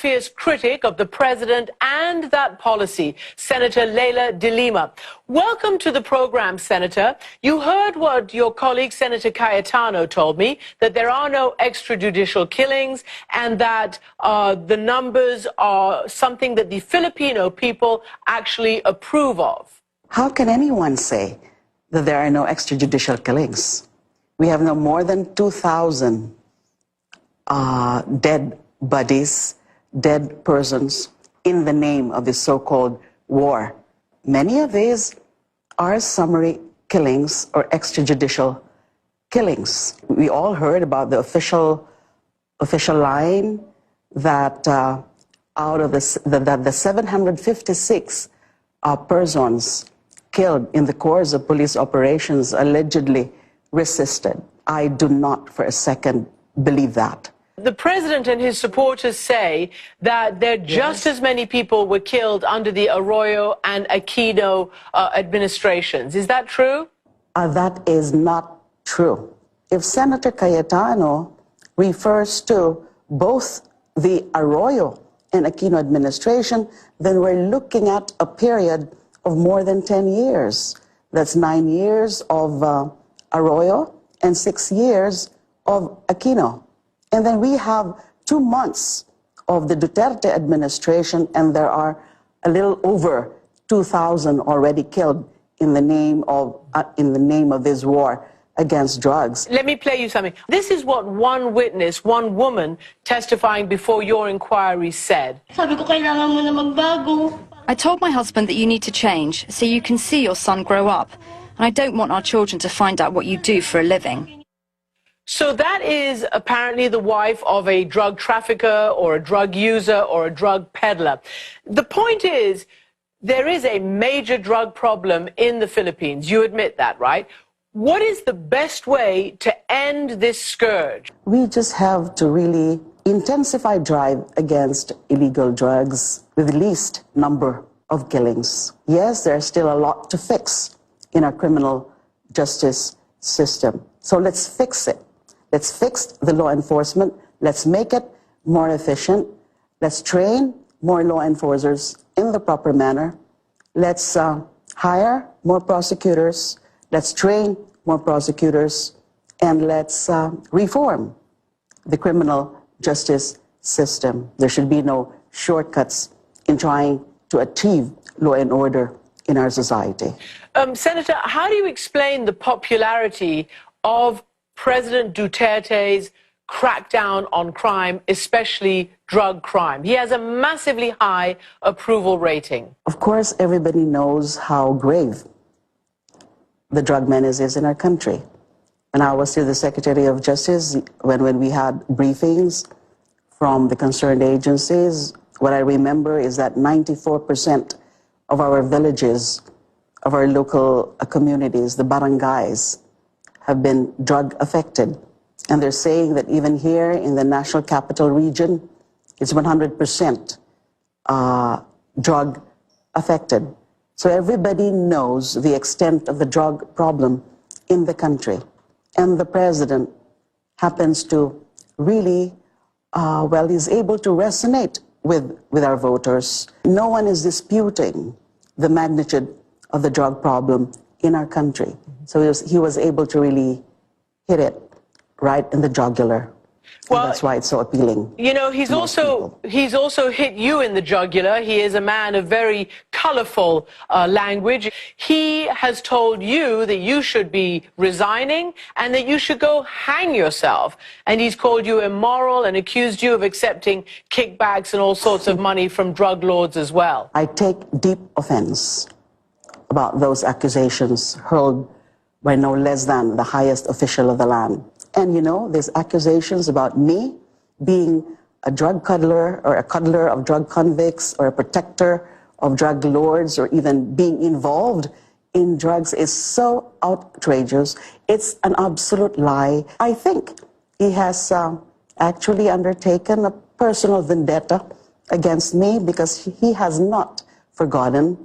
fierce critic of the president and that policy, Senator Leila de Lima. Welcome to the program, Senator. You heard what your colleague, Senator Cayetano, told me, that there are no extrajudicial killings and that the numbers are something that the Filipino people actually approve of. How can anyone say that there are no extrajudicial killings? We have no more than 2,000 dead bodies, dead persons in the name of the so-called war. Many of these are summary killings or extrajudicial killings. We all heard about the official line that out of the 756 persons killed in the course of police operations allegedly resisted. I do not for a second believe that. The president and his supporters say that there just as many people were killed under the Arroyo and Aquino administrations. Is that true? That is not true. If Senator Cayetano refers to both the Arroyo and Aquino administration, then we're looking at a period of more than 10 years. That's 9 years of Arroyo and 6 years of Aquino. And then we have 2 months of the Duterte administration, and there are a little over 2,000 already killed in the name of this war against drugs. Let me play you something. This is what one witness, one woman testifying before your inquiry said. Sabi ko, kailangan mo na magbago. I told my husband that you need to change so you can see your son grow up. And I don't want our children to find out what you do for a living. So that is apparently the wife of a drug trafficker or a drug user or a drug peddler. The point is, there is a major drug problem in the Philippines. You admit that, right? What is the best way to end this scourge? We just have to really intensify drive against illegal drugs with the least number of killings. Yes, there's still a lot to fix in our criminal justice system. So let's fix it. Let's fix the law enforcement. Let's make it more efficient. Let's train more law enforcers in the proper manner. Let's hire more prosecutors. Let's train more prosecutors. And let's reform the criminal justice system. There should be no shortcuts in trying to achieve law and order in our society. Senator, how do you explain the popularity of President Duterte's crackdown on crime, especially drug crime? He has a massively high approval rating. Of course, everybody knows how grave the drug menace is in our country. When I was still the Secretary of Justice, when we had briefings from the concerned agencies, what I remember is that 94% of our villages, of our local communities, the barangays, have been drug affected. And they're saying that even here in the National Capital Region, it's 100% drug affected. So everybody knows the extent of the drug problem in the country. And the president happens to really, he's able to resonate with our voters. No one is disputing the magnitude of the drug problem in our country. So he was able to really hit it right in the jugular. Well, that's why it's so appealing. You know, he's also hit you in the jugular. He is a man of very colorful language. He has told you that you should be resigning and that you should go hang yourself. And he's called you immoral and accused you of accepting kickbacks and all sorts of money from drug lords as well. I take deep offense about those accusations hurled by no less than the highest official of the land. And you know, there's accusations about me being a drug cuddler or a cuddler of drug convicts or a protector of drug lords or even being involved in drugs is so outrageous. It's an absolute lie. I think he has actually undertaken a personal vendetta against me because he has not forgotten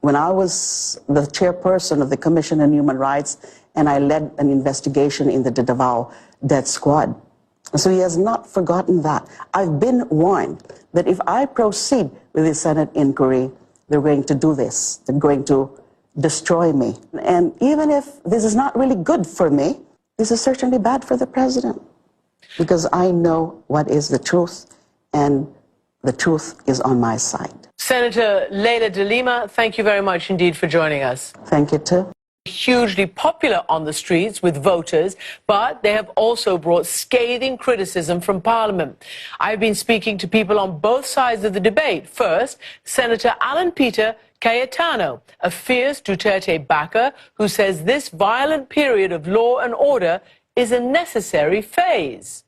when I was the chairperson of the Commission on Human Rights and I led an investigation in the Davao death squad. So he has not forgotten that. I've been warned that if I proceed with the Senate inquiry, they're going to do this. They're going to destroy me. And even if this is not really good for me, this is certainly bad for the president, because I know what is the truth, and the truth is on my side. Senator Leila de Lima, thank you very much indeed for joining us. Thank you, too. Hugely popular on the streets with voters, but they have also brought scathing criticism from Parliament. I've been speaking to people on both sides of the debate. First, Senator Alan Peter Cayetano, a fierce Duterte backer who says this violent period of law and order is a necessary phase.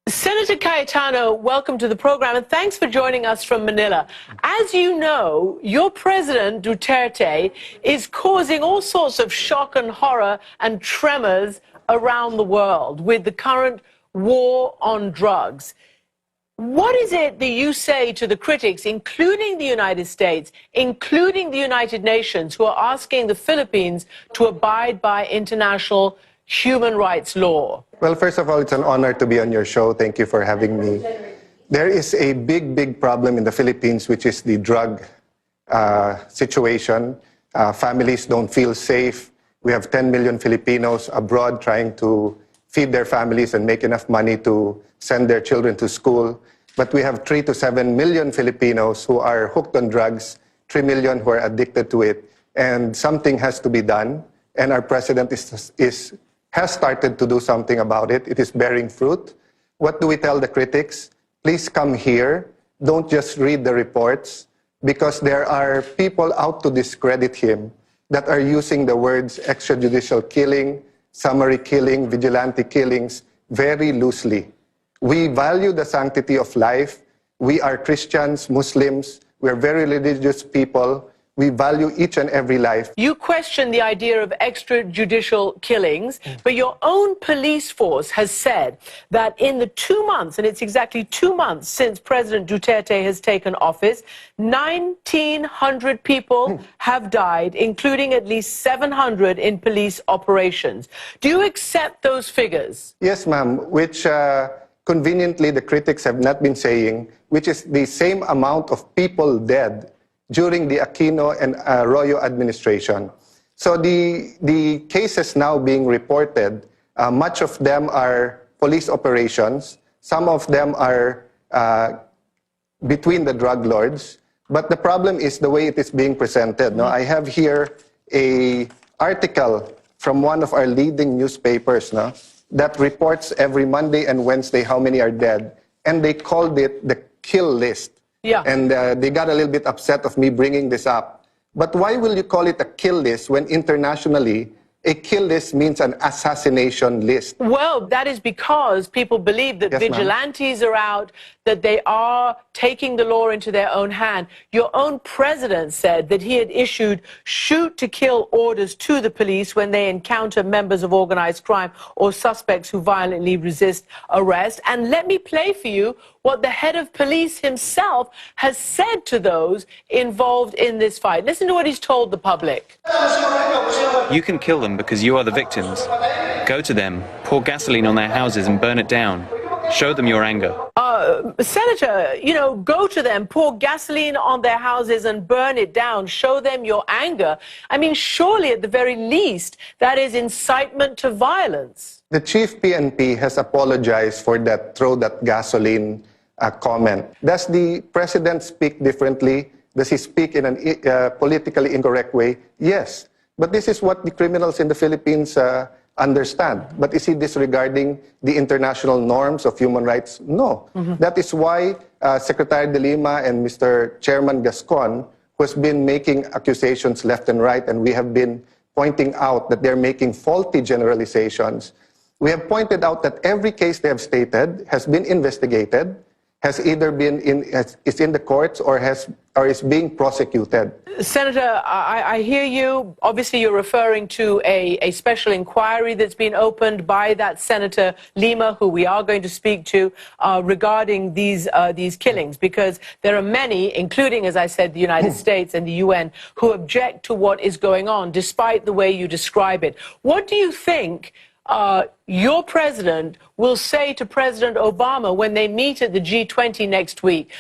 Senator Cayetano, welcome to the program, and thanks for joining us from Manila. As you know, your president, Duterte, is causing all sorts of shock and horror and tremors around the world with the current war on drugs. What is it that you say to the critics, including the United States, including the United Nations, who are asking the Philippines to abide by international human rights law? Well, first of all, it's an honor to be on your show. Thank you for having me. There is a big problem in the Philippines, which is the drug situation. Families don't feel safe. We have 10 million Filipinos abroad trying to feed their families and make enough money to send their children to school. But we have 3 to 7 million Filipinos who are hooked on drugs, 3 million who are addicted to it. And something has to be done. And our president has started to do something about it. It is bearing fruit. What do we tell the critics? Please come here. Don't just read the reports, because there are people out to discredit him that are using the words extrajudicial killing, summary killing, vigilante killings very loosely. We value the sanctity of life. We are Christians, Muslims. We are very religious people. We value each and every life. You question the idea of extrajudicial killings, but your own police force has said that in the 2 months, and it's exactly 2 months since President Duterte has taken office, 1,900 people have died, including at least 700 in police operations. Do you accept those figures? Yes, ma'am, which conveniently the critics have not been saying, which is the same amount of people dead during the Aquino and Arroyo administration. So the cases now being reported, much of them are police operations. Some of them are between the drug lords. But the problem is the way it is being presented. Now, I have here an article from one of our leading newspapers that reports every Monday and Wednesday how many are dead. And they called it the kill list. Yeah. And they got a little bit upset of me bringing this up. But why will you call it a kill list when internationally a kill list means an assassination list? Well, that is because people believe that Yes, vigilantes are out, that they are taking the law into their own hand. Your own president said that he had issued shoot-to-kill orders to the police when they encounter members of organized crime or suspects who violently resist arrest. And let me play for you what the head of police himself has said to those involved in this fight. Listen to what he's told the public. You can kill them because you are the victims. Go to them, pour gasoline on their houses and burn it down. Show them your anger. Senator, you know, go to them, pour gasoline on their houses and burn it down. Show them your anger. I mean, surely at the very least, that is incitement to violence. The chief PNP has apologized for that throw that gasoline comment. Does the president speak differently? Does he speak in a politically incorrect way? Yes. But this is what the criminals in the Philippines understand. But is he disregarding the international norms of human rights? No. That is why Secretary de Lima and Mr. Chairman Gascon, who has been making accusations left and right, and we have been pointing out that they're making faulty generalizations. We have pointed out that every case they have stated has been investigated, has either been is in the courts or is being prosecuted. Senator, I hear you. Obviously, you're referring to a special inquiry that's been opened by that Senator Lima, who we are going to speak to, regarding these killings, because there are many, including, as I said, the United States and the UN, who object to what is going on, despite the way you describe it. What do you think your president will say to President Obama when they meet at the G20 next week?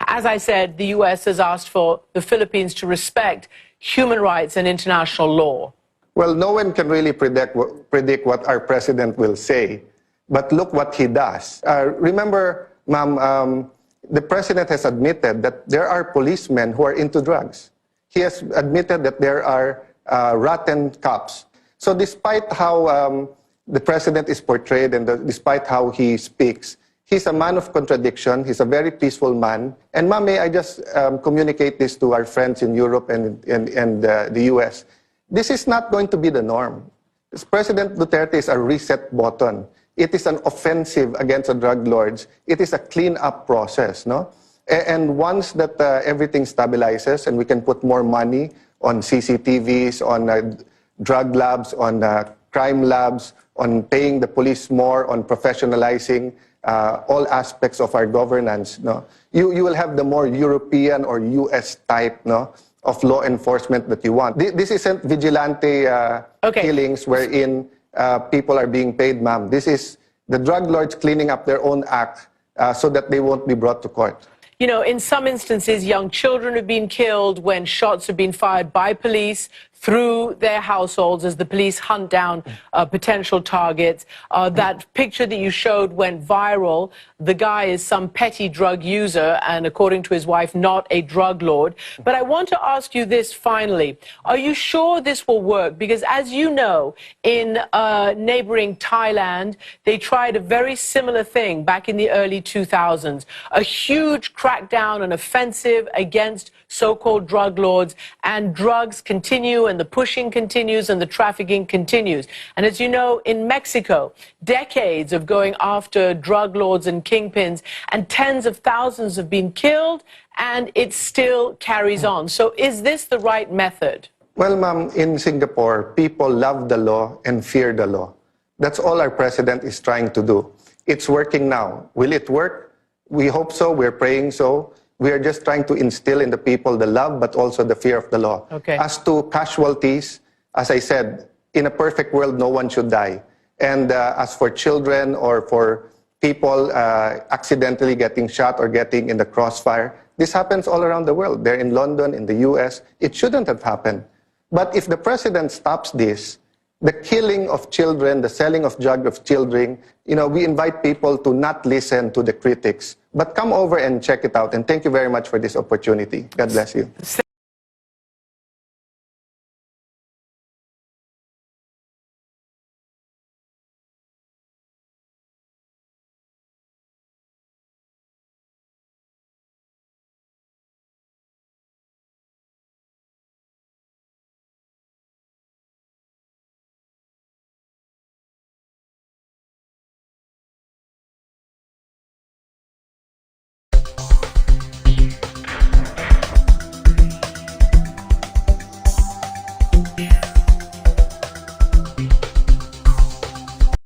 As I said, the U.S. has asked for the Philippines to respect human rights and international law. Well, no one can really predict what our president will say, but look what he does. Remember, ma'am, the president has admitted that there are policemen who are into drugs. He has admitted that there are rotten cops. So despite how the president is portrayed and despite how he speaks, he's a man of contradiction. He's a very peaceful man. And ma'am, may I just communicate this to our friends in Europe and the US. This is not going to be the norm. President Duterte is a reset button. It is an offensive against the drug lords. It is a clean-up process, no? And once that everything stabilizes and we can put more money on CCTVs, on drug labs, on crime labs, on paying the police more, on professionalizing all aspects of our governance, no? You will have the more European or US type, no, of law enforcement that you want. This isn't vigilante killings wherein people are being paid, ma'am. This is the drug lords cleaning up their own act so that they won't be brought to court. You know, in some instances, young children have been killed when shots have been fired by police through their households as the police hunt down potential targets. That picture that you showed went viral. The guy is some petty drug user and, according to his wife, not a drug lord. But I want to ask you this finally. Are you sure this will work? Because, as you know, in neighboring Thailand, they tried a very similar thing back in the early 2000s. A huge crackdown, an offensive against so-called drug lords, and drugs continue, and the pushing continues, and the trafficking continues. And as you know, in Mexico, decades of going after drug lords and kingpins, and tens of thousands have been killed, and it still carries on. So is this the right method? Well, ma'am, in Singapore, people love the law and fear the law. That's all our president is trying to do. It's working now. Will it work? We hope so. We're praying so. We are just trying to instill in the people the love, but also the fear of the law. Okay. As to casualties, as I said, in a perfect world, no one should die. And as for children or for people accidentally getting shot or getting in the crossfire, this happens all around the world. They're in London, in the US. It shouldn't have happened. But if the president stops this, the killing of children, the selling of drugs of children, you know, we invite people to not listen to the critics, but come over and check it out. And thank you very much for this opportunity. God bless you.